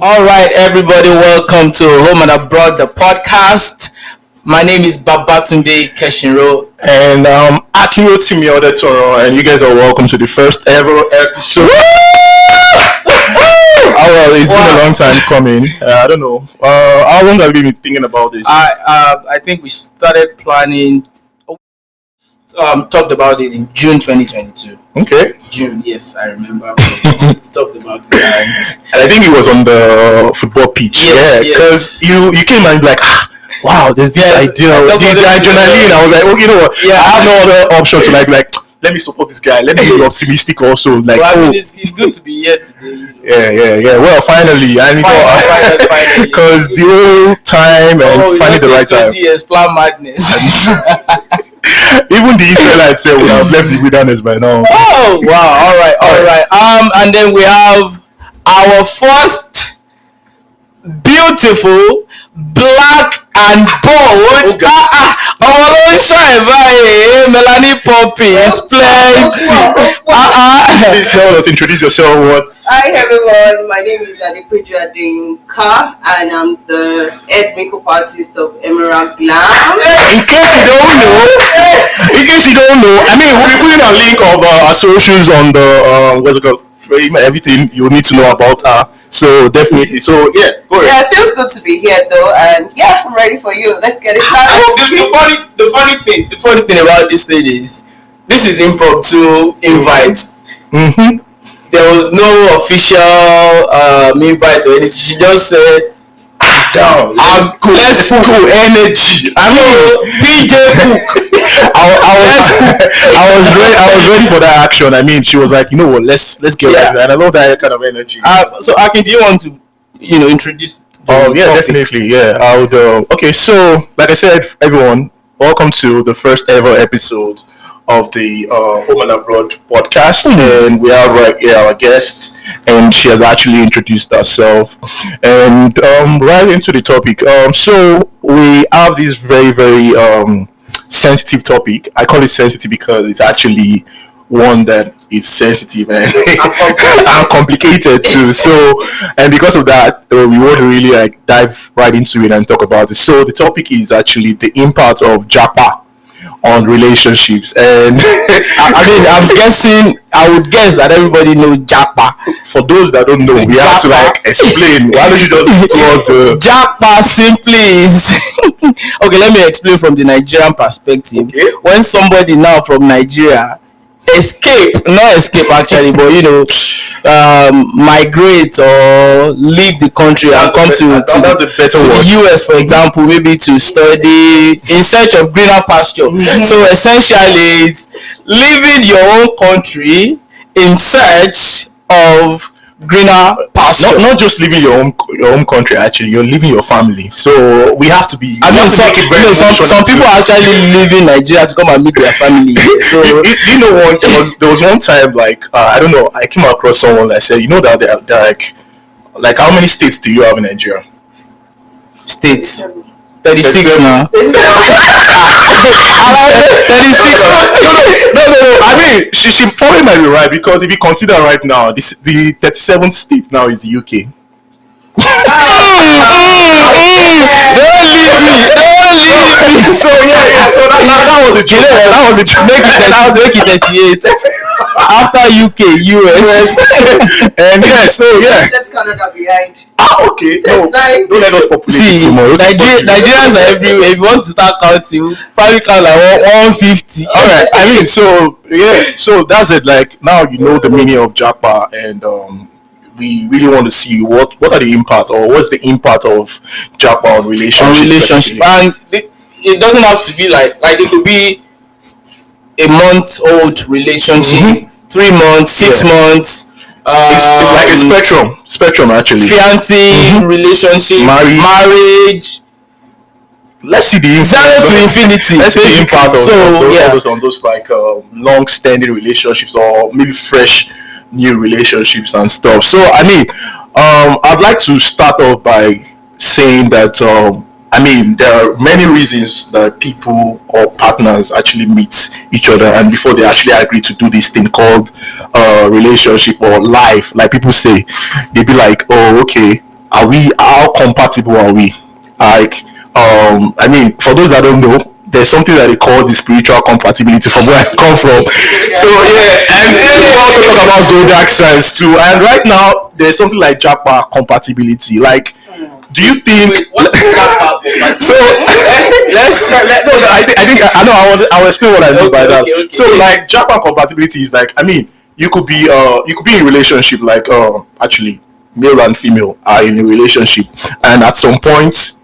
All right, everybody, welcome to Home and Abroad, the podcast. My name is Babatunde Kesh and Akinrotimi and you guys are welcome to the first ever episode. It's been a long time coming. I don't know. How long have you been thinking about this? I think we started planning. Talked about it in June 2022. Okay. June, yes, I remember. We talked about it, and I think it was on the football pitch. Yes, because you came and like, wow, there's this idea. The adrenaline. I was like, you know what? Yeah, I have no other option to like. Let me support this guy. Let me be optimistic also. Like, it's good to be here today. Yeah. Well, finally, finally, because the whole time and finding the right time. 20 years plan madness. Even the Israelites would have left the wilderness by now. Oh wow! All right. And then we have our first beautiful black and bold. Melanie Poppy is plenty. Please let us introduce yourself. Hi everyone, my name is Adepeju Adeyinka and I'm the head makeup artist of Emerald Glam. In case you don't know, I mean we'll be putting a link of our socials on the what's it called, frame, everything you need to know about her. So definitely. So yeah, go ahead. Yeah, it feels good to be here though, and yeah, I'm ready for you. Let's get it started. The funny thing about this thing is this is impromptu invite. Mm-hmm. There was no official invite or anything. She just said, let's go energy. I mean, PJ Cook. I was ready for that action. I mean, she was like, you know what, let's get ready. And I love that kind of energy. So Akin, do you want to introduce topic? Definitely. Yeah, I would. Okay, so like I said, everyone, welcome to the first ever episode of the Home and Abroad podcast. And we have right here our guest, and she has actually introduced herself. And right into the topic. So we have this very, very sensitive topic. I call it sensitive because it's actually one that is sensitive and complicated too. So, and because of that, we want to really dive right into it and talk about it. So the topic is actually the impact of Japa on relationships. And I would guess that everybody knows Japa. For those that don't know, we have to explain. Why don't you just tell us the Japa? Simply is okay. Let me explain from the Nigerian perspective. Okay. When somebody now from Nigeria not escape actually, but migrate or leave the country and come to the US, for example, maybe to study in search of greener pasture. Mm-hmm. So essentially, it's leaving your own country in search of greener pasture. Not just leaving your own country. Actually, you're leaving your family. So we have to be. Some people are actually leaving Nigeria to come and meet their family. So there was one time I don't know. I came across someone that said, that they're like how many states do you have in Nigeria? States. 36 now. 36. No. I mean, she probably might be right, because if you consider right now, the 37th state now is the UK. Don't leave me. So so that was a joke. That was a joke. Make it 38 after UK, US, and left Canada behind. Okay. No, don't let us populate too much. Nigerians are everywhere. If you want to start counting, probably count like 150. All right. I mean, so that's it. Like, now you know the meaning of Japa, and we really want to see what are the impact, or what's the impact of Japa on relationship. And it doesn't have to be like it could be a month-old relationship, 3 months, 6 months. It's like a spectrum actually. Fiancé, relationship, marriage. Let's see the impact to infinity. Let's see the impact on those long-standing relationships, or maybe fresh new relationships and stuff. So I mean, I'd like to start off by saying that there are many reasons that people or partners actually meet each other, and before they actually agree to do this thing called relationship or life, like people say, they'd be like, oh, okay, how compatible are we? Like, I mean, for those that don't know, there's something that they call the spiritual compatibility from where I come from. So yeah, and we also talk about zodiac signs too. And right now, there's something like Japa compatibility. Like, do you think? Wait, what is Japa compatibility? So no, I'll explain what I mean by that. Okay. So like Japan compatibility is like, I mean, you could be in a relationship, like actually male and female are in a relationship, and at some point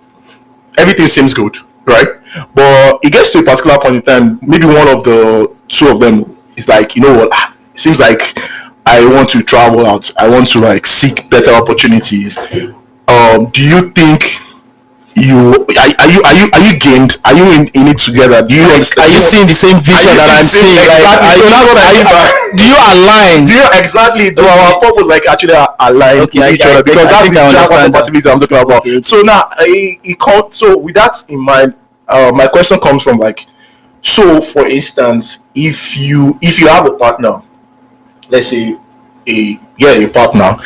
everything seems good, right? But it gets to a particular point in time, maybe one of the two of them is like, you know what, it seems like I want to travel out, I want to like seek better opportunities. Do you think are you gained? Are you in it together? Do you understand? Are you seeing the same vision that I'm seeing? Exactly. Do you align? Do you exactly? Do our purpose like actually align with each other? Because that's the Java compatibility I'm talking about. Okay. So now, so with that in mind, my question comes from like, so for instance, if you have a partner, let's say a partner,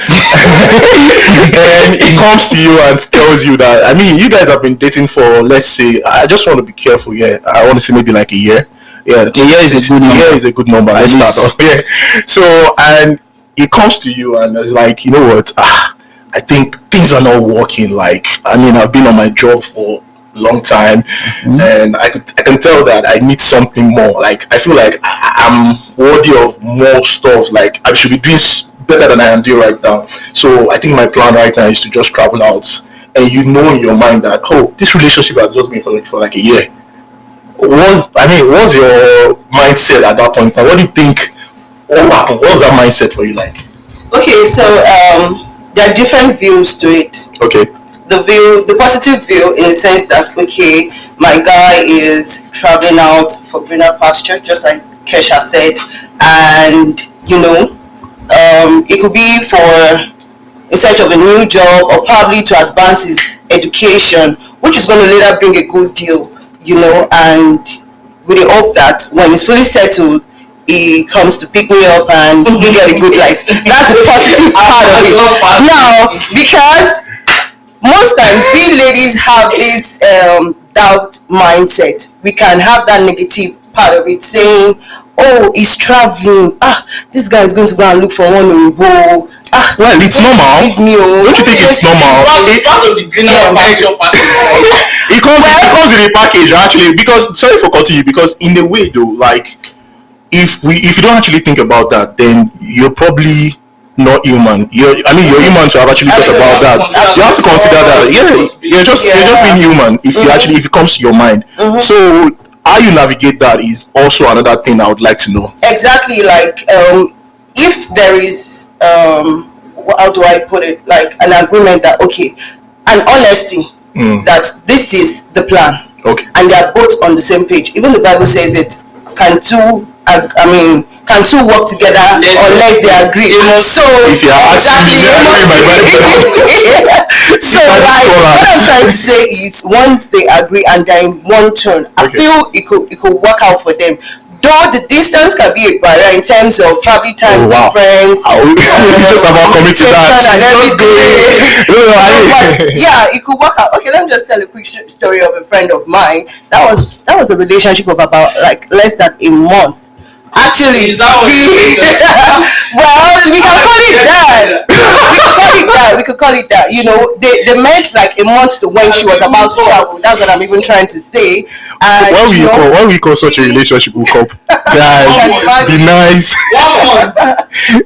and it comes to you and tells you that, I mean, you guys have been dating for, let's say, I just want to be careful. Yeah, I want to say maybe like a year. Yeah, a year is a good number. A year is a good number. Let's start off. Yeah. So, and it comes to you and it's like, you know what? I think things are not working. Like, I mean, I've been on my job for long time, and I can tell that I need something more. Like, I feel like I'm worthy of more stuff. Like, I should be doing better than I am doing right now. So I think my plan right now is to just travel out, and you know in your mind that, oh, this relationship has just been for like a year. What's your mindset at that point? What do you think? What happened? What was that mindset for you like? Okay, so there are different views to it. Okay. The positive view, in the sense that, okay, my guy is traveling out for greener pasture, just like Kesh has said, and you know, it could be for in search of a new job, or probably to advance his education, which is going to later bring a good deal, you know, and with the hope that when he's fully settled, he comes to pick me up and we get a good life. That's the positive part of it. Now, because most times we ladies have this doubt mindset. We can have that negative part of it, saying, oh, he's traveling, this guy is going to go and look for one Oyibo. Well, it's normal. Don't you think it's normal? It's part of the greener pasture package. It comes in a package actually. Because, sorry for cutting you, because in a way though, like, if you don't actually think about that, then you're probably not human. You're human to have actually thought about that. You have to consider that. Yeah, you're just being human if it comes to your mind. So how you navigate that is also another thing I would like to know. Exactly, like if there is how do I put it, like an agreement that, okay, an honesty that this is the plan, okay, and they are both on the same page. Even the Bible says it, can two work together unless they agree? So if you are asking me, so like what I'm trying to say is, once they agree and they're in one turn, I feel it could work out for them. Though the distance can be a barrier in terms of probably time difference. Just about committing that. Yeah, it could work out. Okay, let me just tell a quick story of a friend of mine. That was a relationship of about like less than a month. Actually, well, we can call it that. We could call it that. You know, they met like a month to when she was about to travel. That's what I'm even trying to say. And why we call such a relationship hook up? Guys, be nice.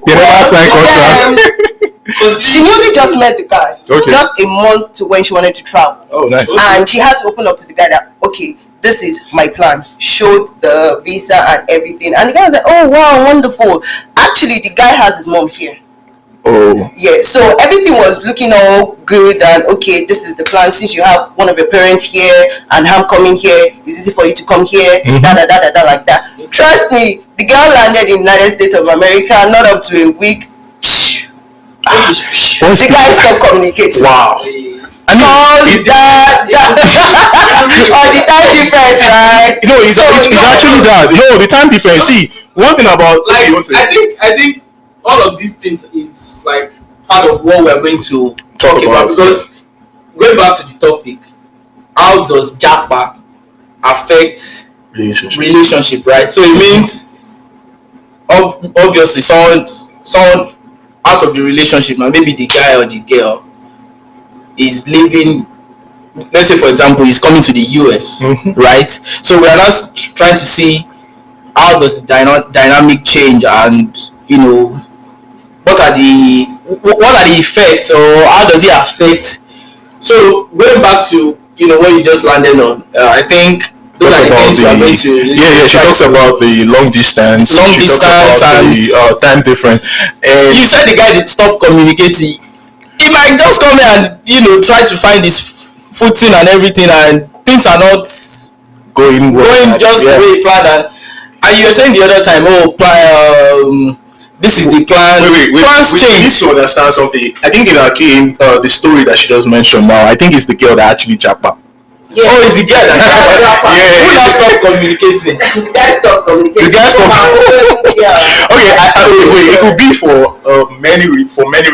They never sign contract. She newly just met the guy. Okay. Just a month to when she wanted to travel. Oh, nice. And she had to open up to the guy that, okay, this is my plan. Showed the visa and everything, and the guy was like, oh wow, wonderful. Actually, the guy has his mom here. Oh yeah, so everything was looking all good, and okay, this is the plan. Since you have one of your parents here and I'm coming here, it's easy for you to come here. Like that. Trust me, the girl landed in the United States of America, not up to a week. The guy stopped communicating. Wow. I mean, that or the time difference, right? No, it's actually that. No, the time difference. See, one thing about I think all of these things, it's like part of what we're going to talk about, because going back to the topic, how does Japa affect relationship, right? So it means obviously someone out of the relationship now, maybe the guy or the girl is living, let's say for example he's coming to the US, right? So we are now trying to see how does the dynamic change, and what are the effects, or how does it affect. So going back to what you just landed on, I think those are the things we are going to. She talks about the long distance, and the time difference. And you said the guy that stopped communicating. He might just come here and try to find his footing and everything, and things are not going just the way he planned. And you were saying the other time, this is the plan. Plans change. We need to understand something. I think in our case, the story that she just mentioned now, I think it's the girl that actually Japa. Yeah. Oh, it's the girl that Japa. Who now stopped communicating? The guy stopped communicating. Yeah. Okay. Wait. It could be for many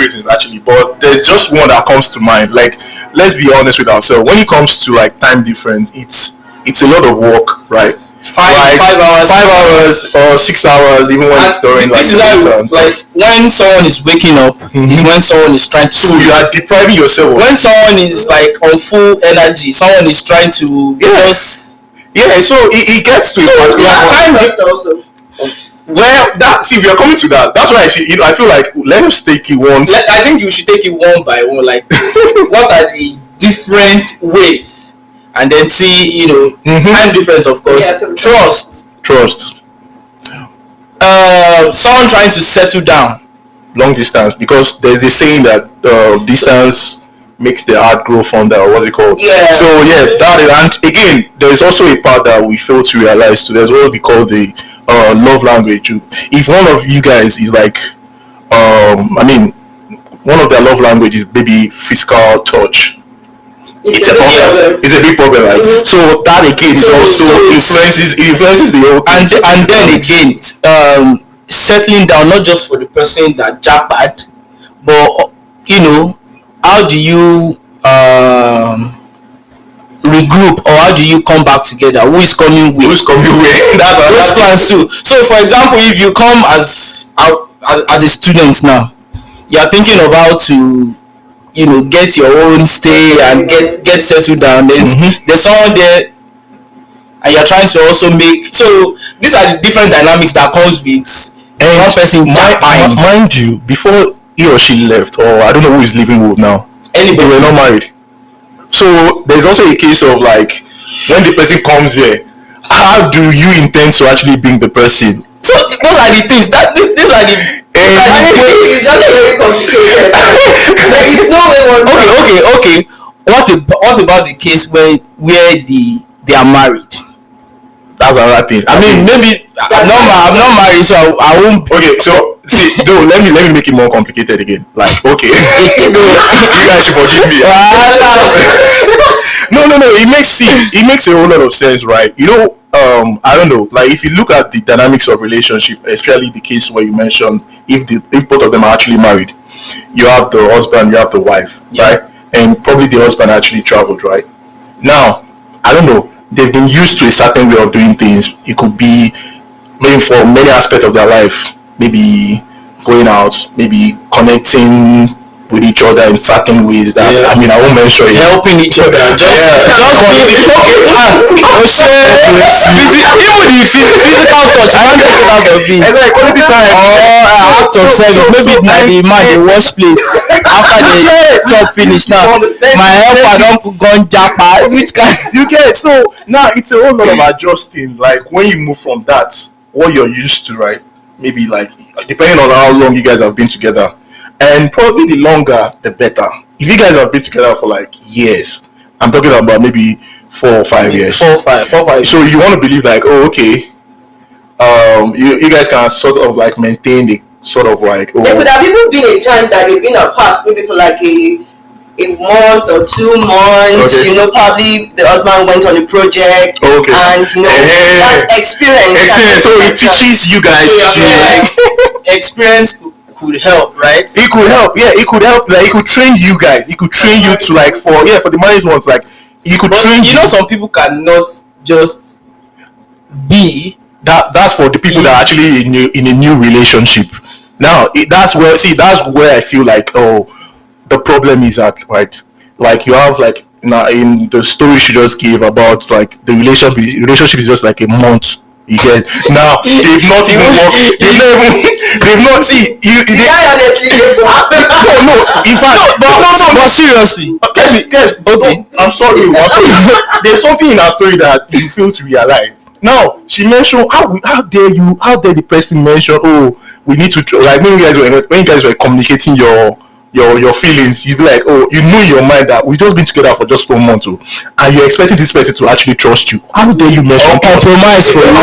reasons actually, but there's just one that comes to mind. Like, let's be honest with ourselves. When it comes to like time difference, it's a lot of work, right? 5 hours or 6 hours, even when it's during like. This is how like when someone is waking up, is when someone is trying to. So you are depriving yourself. When someone is like on full energy, someone is trying to just. Yeah, so it gets to a particular time also. Well, if you're coming to that, that's why I feel like let's take it once. I think you should take it one by one. Like, what are the different ways? And then see, time difference, of course. Yeah, so Trust. Someone trying to settle down. Long distance, because there's a saying that distance makes the heart grow fonder, or what's it called? Yeah. So that is, and again, there's also a part that we fail to realize. So there's what they call the love language. If one of you guys is like, one of their love language is maybe physical touch. It's a problem. It's a big problem, right? So that again is also influences the whole thing. And then again, settling down not just for the person that japped, but how do you regroup, or how do you come back together? Who is coming with? That's those plans too. So for example, if you come as a student now, you are thinking of how to get your own stay and get settled down. Then there's someone there, and you're trying to also make. So these are the different dynamics that comes with one person. Mind you, before he or she left, or I don't know who is living with now, they were not married. So there's also a case of like, when the person comes here, how do you intend to actually bring the person? So those are the things that these are the. It's just very complicated. There is no way one. Okay. What about the case where they are married? That's another thing. I mean, maybe I'm not married, so I won't. Okay, so see, though, let me make it more complicated again. Like, okay, you guys should forgive me. No. It makes a whole lot of sense, right? I don't know. Like, if you look at the dynamics of relationship, especially the case where you mentioned if both of them are actually married, you have the husband, you have the wife, right? And probably the husband actually traveled, right? Now, I don't know. They've been used to a certain way of doing things. It could be maybe for many aspects of their life, maybe going out, maybe connecting with each other in certain ways that I won't mention it. Helping each other. Even the physical touch, I want to get out of it. It's like quality time. Act of service. Maybe the man they wash plates after they chop finish. Now my helper don't gun japa. Which kind you get? So now it's a whole lot of adjusting. Like, when you move from that, what you're used to, right? Maybe like, depending on how long you guys have been together, and probably the longer the better. If you guys have been together for like years, I'm talking about maybe 4 or 5 years. 4 or 5 years. So you want to believe like, oh, okay, you guys can sort of like maintain the sort of like. There could have even been a time that they've been apart, maybe for like a month or 2 months. Okay. Probably the husband went on a project. Okay. And that experience. So it teaches you guys experience could help, right? It could help. Yeah, it could help. Like, it could train you guys. It could train you to, like, for the married ones. Like, you could train. You know, some people cannot just be. That's for the people that are actually in a new relationship. Now, that's where I feel like, oh, the problem is at, right? Like, you have, like, now in the story she just gave about, like, the relationship is just like a month. You get now they've not even worked. They've not see you. Honestly, No. In fact, but seriously, okay. I'm sorry. There's something in her story that you fail to realize. Now she mentioned how dare the person mention, oh, we need to, like, when you guys were communicating your feelings, you'd be like, oh, you know in your mind that we've just been together for just 1 month, and you're expecting this person to actually trust you. How dare you mention compromise for you?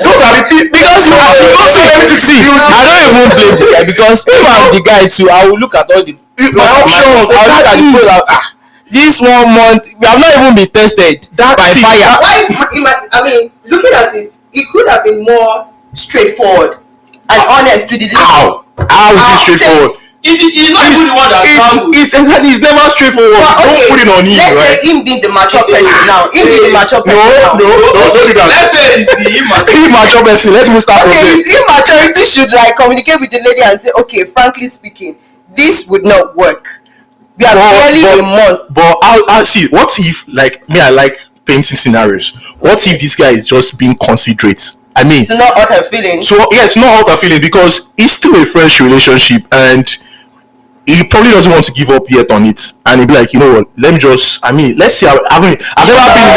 Those are the things, because you don't see anything. See, I don't even blame the guy, because if I'm the guy too, I will look at all the options. I'll look at the pros. This 1 month we have not even been tested by fire. I mean, looking at it, it could have been more straightforward and honest with the How is it straightforward? He's not even the one that traveled. It's never straightforward. But, okay, don't put it on him, let's right? say him being the mature person now. Him being the mature person now. No, don't do that. Let's say it's the immature person. Let's start from Okay, there. his immaturity should, like, communicate with the lady and say, okay, frankly speaking, this would not work. We are barely a month. But I'll see. What if, like me, I like painting scenarios. What if this guy is just being considerate? I mean, it's not hurt her feelings. So yeah, it's not hurt her feeling, because it's still a fresh relationship, and he probably doesn't want to give up yet on it. And he'd be like, you know what? Let's see how. I've never been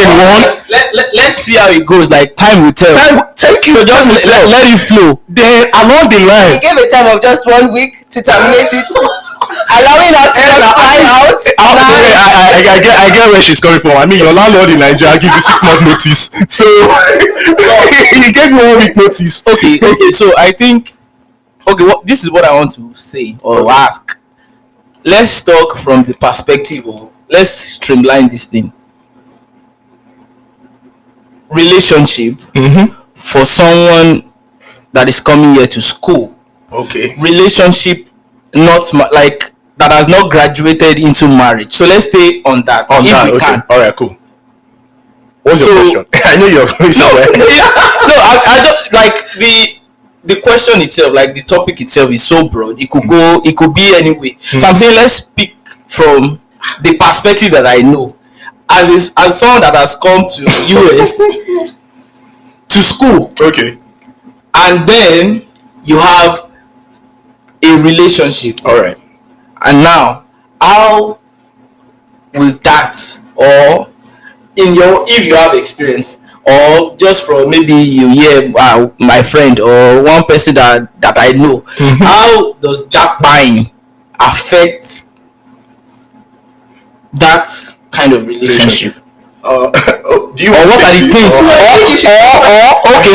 in one. Let's see how it goes. Like, time will tell. Thank you. So just let it flow. Then along the line, He gave a time of just 1 week to terminate it, allowing her to just fly out. I get where she's coming from. I mean, your landlord in Nigeria gives you 6 month notice, so he gave you 1 week notice. Okay. So I think, this is what I want to say or ask. Let's talk from the perspective of, let's streamline this thing. Relationship for someone that is coming here to school. Okay. Relationship not like that has not graduated into marriage. So let's stay on that. If we can. All right, cool. What's your question? I know you're going somewhere. No, I just like the question itself, like the topic itself is so broad. It could be anyway. So I'm saying let's speak from the perspective that I know. As someone that has come to US to school. Okay. And then you have a relationship. All right. And now, how will that, or if you have experience, or just from maybe you hear my friend or one person that I know, how does Japa affect that kind of relationship? What are the things?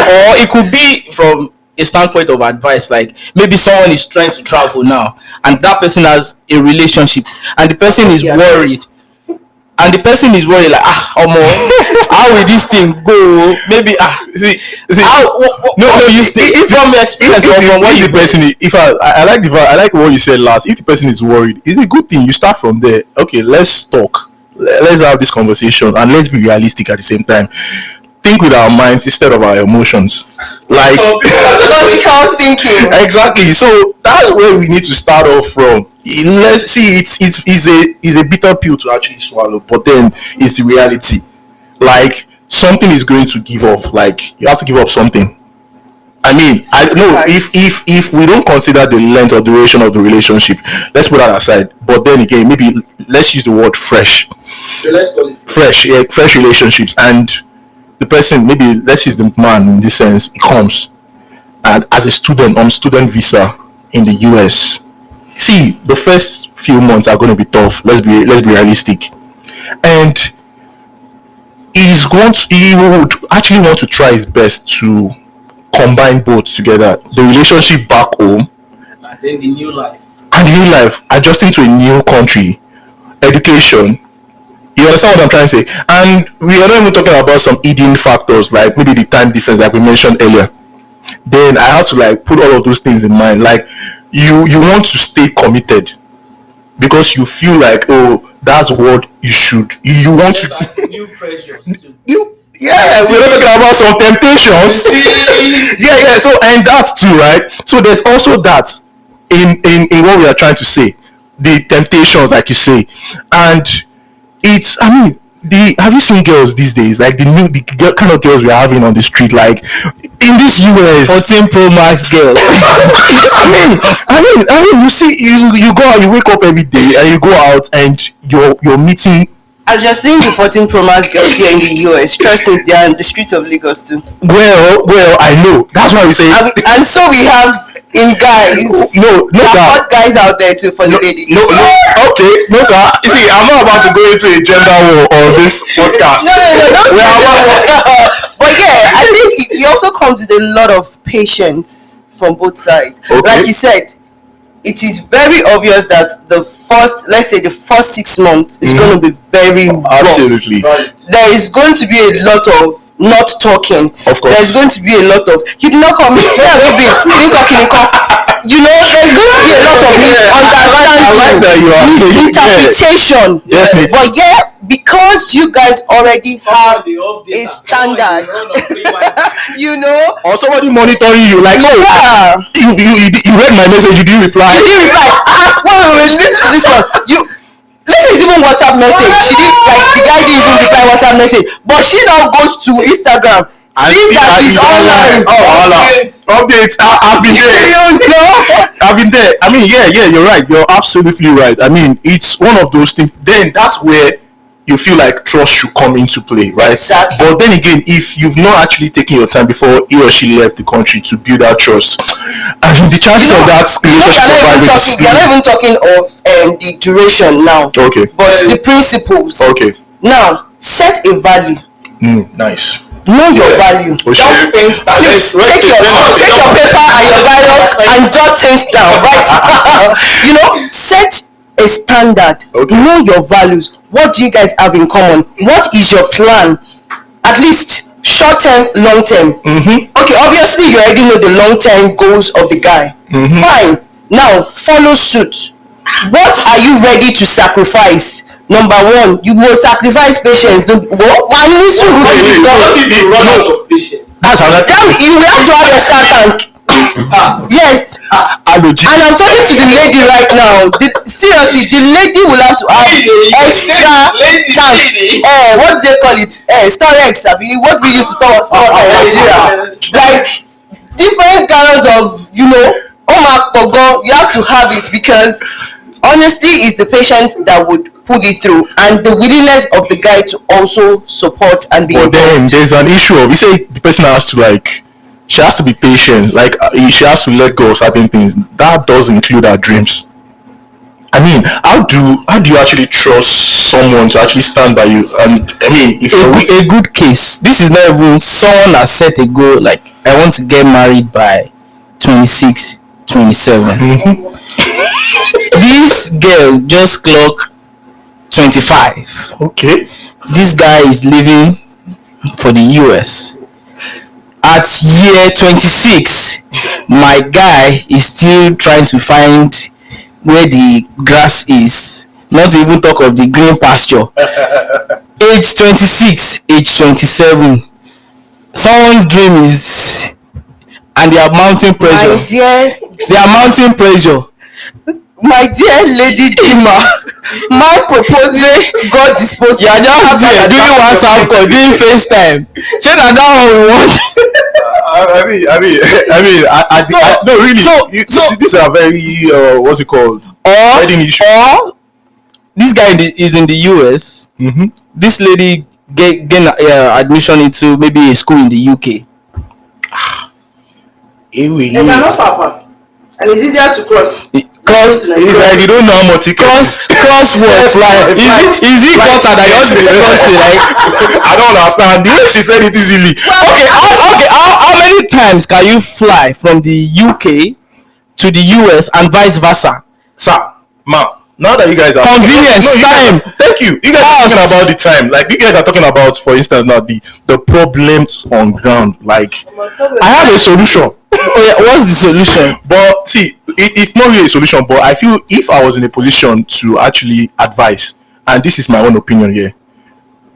Or it could be from a standpoint of advice, like maybe someone is trying to travel now and that person has a relationship and the person is worried. And the person is worried, like, how will this thing go? Maybe see you say from your experience or from what you person. If I like what you said last. If the person is worried, it's a good thing. You start from there. Okay, let's talk. Let's have this conversation and let's be realistic at the same time. Think with our minds instead of our emotions. Like logical thinking. Exactly. So that's where we need to start off from. Let's see. It's a bitter pill to actually swallow, but then it's the reality. Like, something is going to give off. Like, you have to give up something. I mean, I don't know if we don't consider the length or duration of the relationship, let's put that aside. But then again, maybe let's use the word fresh. So let's call it fresh relationships. And the person, maybe let's use the man in this sense, he comes and as a student on student visa in the US. See, the first few months are going to be tough. Let's be realistic. And he would actually want to try his best to combine both together, the relationship back home and then the new life, adjusting to a new country, education. You understand what I'm trying to say? And we are not even talking about some hidden factors like maybe the time difference, like we mentioned earlier. then I have to like put all of those things in mind. Like you want to stay committed because you feel like, oh, that's what you should. You want Yes, to. and new pressures too. Yeah, we're not talking about some temptations. Yeah. So and that too, right? So there's also that in what we are trying to say, the temptations, like you say, and it's. I mean, have you seen girls these days? Like the kind of girls we are having on the street, like in this US. 14 Pro Max girls. I mean, you see, you go out, you wake up every day, and you go out, and you're meeting. As you're seeing the 14 Pro Max girls here in the US, trust me, they are in the streets of Lagos too. Well, I know. That's why we say. And so we have in guys. No, hot guys out there too for the lady. No. Okay, no, God. You see, I'm not about to go into a gender war on this podcast. But yeah, I think it also comes with a lot of patience from both sides. Okay. Like you said, it is very obvious that the first 6 months is going to be very rough. Absolutely. There is going to be a lot of not talking. Of course. There's going to be a lot of you did not come here, baby. You didn't talk. You know, there's going to be a lot of misunderstanding, I like that you are misinterpretation. Definitely. But yeah, because you guys already have a standard, you know, or somebody monitoring you, like, yeah. You read my message, you didn't reply. Wait, listen to this one. Let's say it's even WhatsApp message. She didn't the guy didn't even reply WhatsApp message, but she now goes to Instagram. See that he's online. Updates. I've been there. You know? I've been there. I mean, yeah, you're right. You're absolutely right. I mean, it's one of those things. Then that's where you feel like trust should come into play, right? Exactly. But then again, if you've not actually taken your time before he or she left the country to build that trust, I mean, the chances of that relationship surviving. We're not even talking of the duration now. Okay. But the principles. Okay. Now, set a value. Nice. Know your value. Please take your paper and your biro and jot things down. Right? You know, set a standard. Okay. Know your values. What do you guys have in common? What is your plan? At least short term, long term. Okay, obviously you already know the long term goals of the guy. Fine. Now follow suit. What are you ready to sacrifice? Number one, you will sacrifice patience. What if you run out of patience? That's another thing. You will have to have a star tank. Yes. And I'm talking to the lady right now. Seriously, the lady will have to have extra tank. What do they call it? Storex. What we used to store in Nigeria. Like different colors of, you have to have it, because honestly, it's the patience that would put it through, and the willingness of the guy to also support and be involved. Then there's an issue of, you say the person has to she has to be patient, she has to let go of certain things. That does include her dreams. I mean, how do you actually trust someone to actually stand by you? And I mean, if a good case, this is not even someone has set a goal, like I want to get married by 26, 27. This girl just clocked 25. Okay. This guy is living for the US. At year 26, my guy is still trying to find where the grass is. Not to even talk of the green pasture. Age 26, age 27. Someone's dream is, and they are mounting pressure. My dear, they are mounting pressure. My dear Lady Dima, man proposing, God disposing. You are just there doing WhatsApp call, doing FaceTime. Check that one we want. No, really. So these are very what's it called? Or this guy is in the US. This lady gain admission into maybe a school in the UK. There's enough papa, and it's easier to cross. It's like you don't know how much it costs. Crosswords, like is it better than yours to be crossing? Like I don't understand. The way she said it easily. Okay. How many times can you fly from the UK to the US and vice versa? Sir, ma'am, Now that you guys are Convenience, time. Thank you. You guys are talking about the time. Like you guys are talking about, for instance, now the problems on ground. Like I have a solution. Oh yeah, what's the solution? But see, it's not really a solution. But I feel if I was in a position to actually advise, and this is my own opinion here,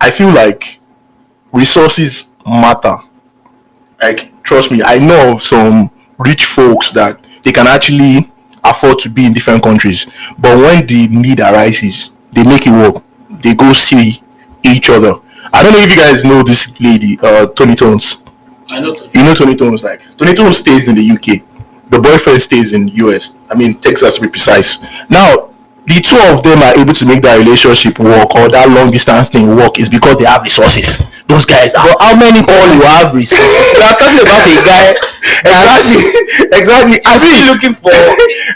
I feel like resources matter. Like trust me, I know of some rich folks that they can actually afford to be in different countries, but when the need arises, they make it work. They go see each other. I don't know if you guys know this lady, Tony Tones. I know Tony. You know Tony Tones, like Tony Tones stays in the UK. The boyfriend stays in US. I mean Texas to be precise. Now the two of them are able to make that relationship work or that long distance thing work is because they have resources. Those guys are. But how many call you have resources? We are talking about a guy exactly. as we looking for.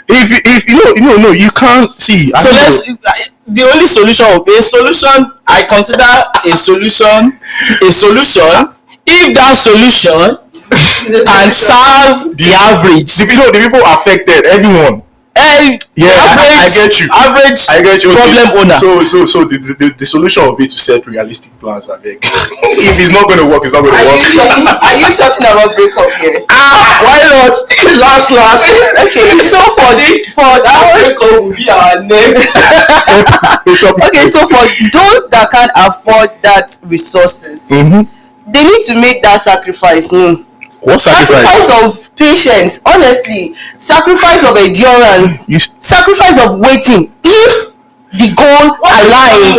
If no, you can't see. So let's. The only solution will be a solution. I consider a solution if that solution can serve the average. The people affected, everyone. Yeah, I get you. Average I get you. problem owner. So the solution will be to set realistic plans. I beg. If it's not going to work, it's not going to work. Are you talking about breakup here? Why not? Last. Okay. So for that breakup will be our next. Okay, so for those that can't afford that resources, they need to make that sacrifice. What sacrifice of patience, honestly, sacrifice of endurance, sacrifice of waiting. If the goal aligns,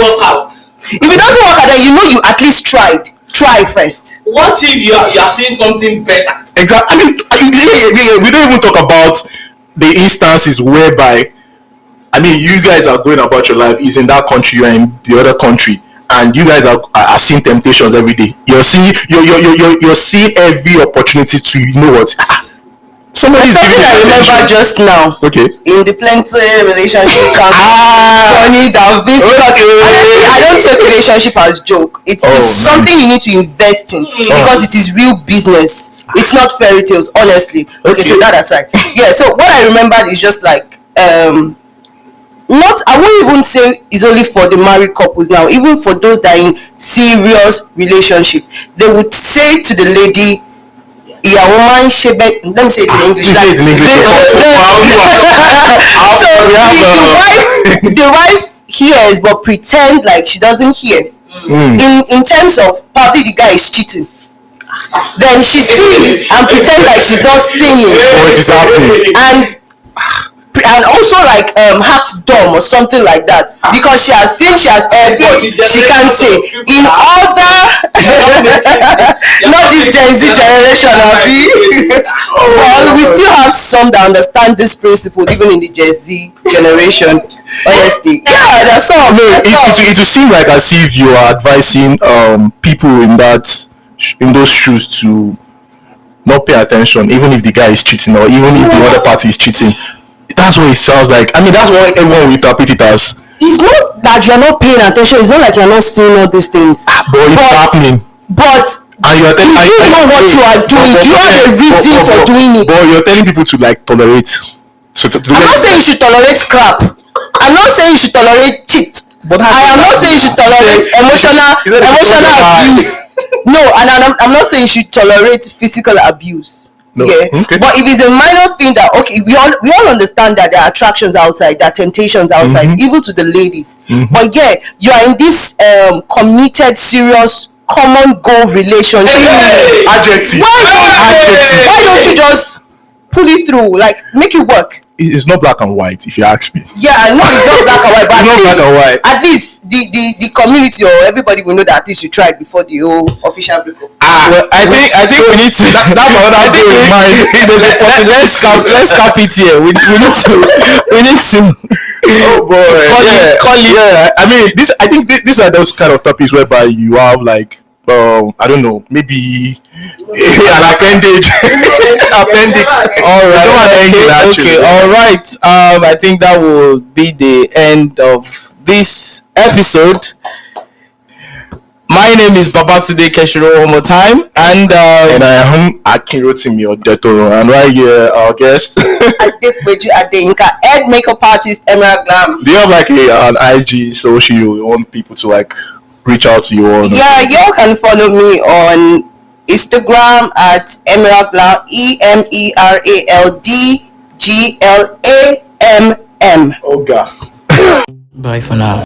if it doesn't work out, then you know you at least tried. Try first. What if you are seeing something better? Exactly. I mean, we don't even talk about the instances whereby, I mean, you guys are going about your life. Is in that country, you're in the other country. And you guys are seeing temptations every day. You're seeing every opportunity to, you know what? Something I remember just now. Okay. In the plenty relationship journey that I've been I don't take relationship as joke. It's something you need to invest in because it is real business. It's not fairy tales, honestly. Okay, so that aside. Yeah, so what I remembered is just like I won't even say it's only for the married couples now, even for those that are in serious relationship, they would say to the lady, yeah, woman, let me say it in English. The wife hears but pretend like she doesn't hear. In terms of probably the guy is cheating. Then she sees and pretend like she's not seeing. What is happening? And also like act dumb or something like that because she has heard but she can't say. In other not this Gen Z generation, but we still have some that understand this principle even in the Gen Z generation. Honestly, yeah, there's some. No, it will seem like as if you are advising people in those shoes to not pay attention even if the guy is cheating or even if the other party is cheating. That's what it sounds like. I mean, that's what everyone will interpret it as. It's not that you're not paying attention. It's not like you're not seeing all these things. But it's happening. And you're telling you know what you are doing. Do you have a reason for doing it? But you're telling people to like tolerate. I'm not saying you should tolerate crap. I'm not saying you should tolerate cheat. But I am not saying you should tolerate emotional abuse. No, and I'm not saying you should tolerate physical abuse. No. Yeah, okay. But if it's a minor thing that we all understand that there are attractions outside, there are temptations outside, even to the ladies. But yeah, you are in this committed, serious, common goal relationship. Adjective. Why don't you just pull it through, like make it work? It's not black and white, if you ask me. Yeah, I know it's not black and white, but at least the community or everybody will know that at least you tried before the whole official breakup. Well, I think we need to. That's another thing in mind. Let's cap it here. We need to. Oh boy! Call it. Yeah, I mean, I think these are those kind of topics whereby you have like. I don't know, maybe an appendage. Appendix. All right. Okay. All right. I think that will be the end of this episode. My name is Babatunde Keshiro one more time, and I am Akinrotimi Odetoro, and right here our guest Adepeju Adeyinka, head makeup artist, Emerald Glam. Do you have like an IG social you want people to like reach out to you on? Yeah, y'all can follow me on Instagram at Emerald Glam, EMERALDGLAMM. Oh God. bye for now.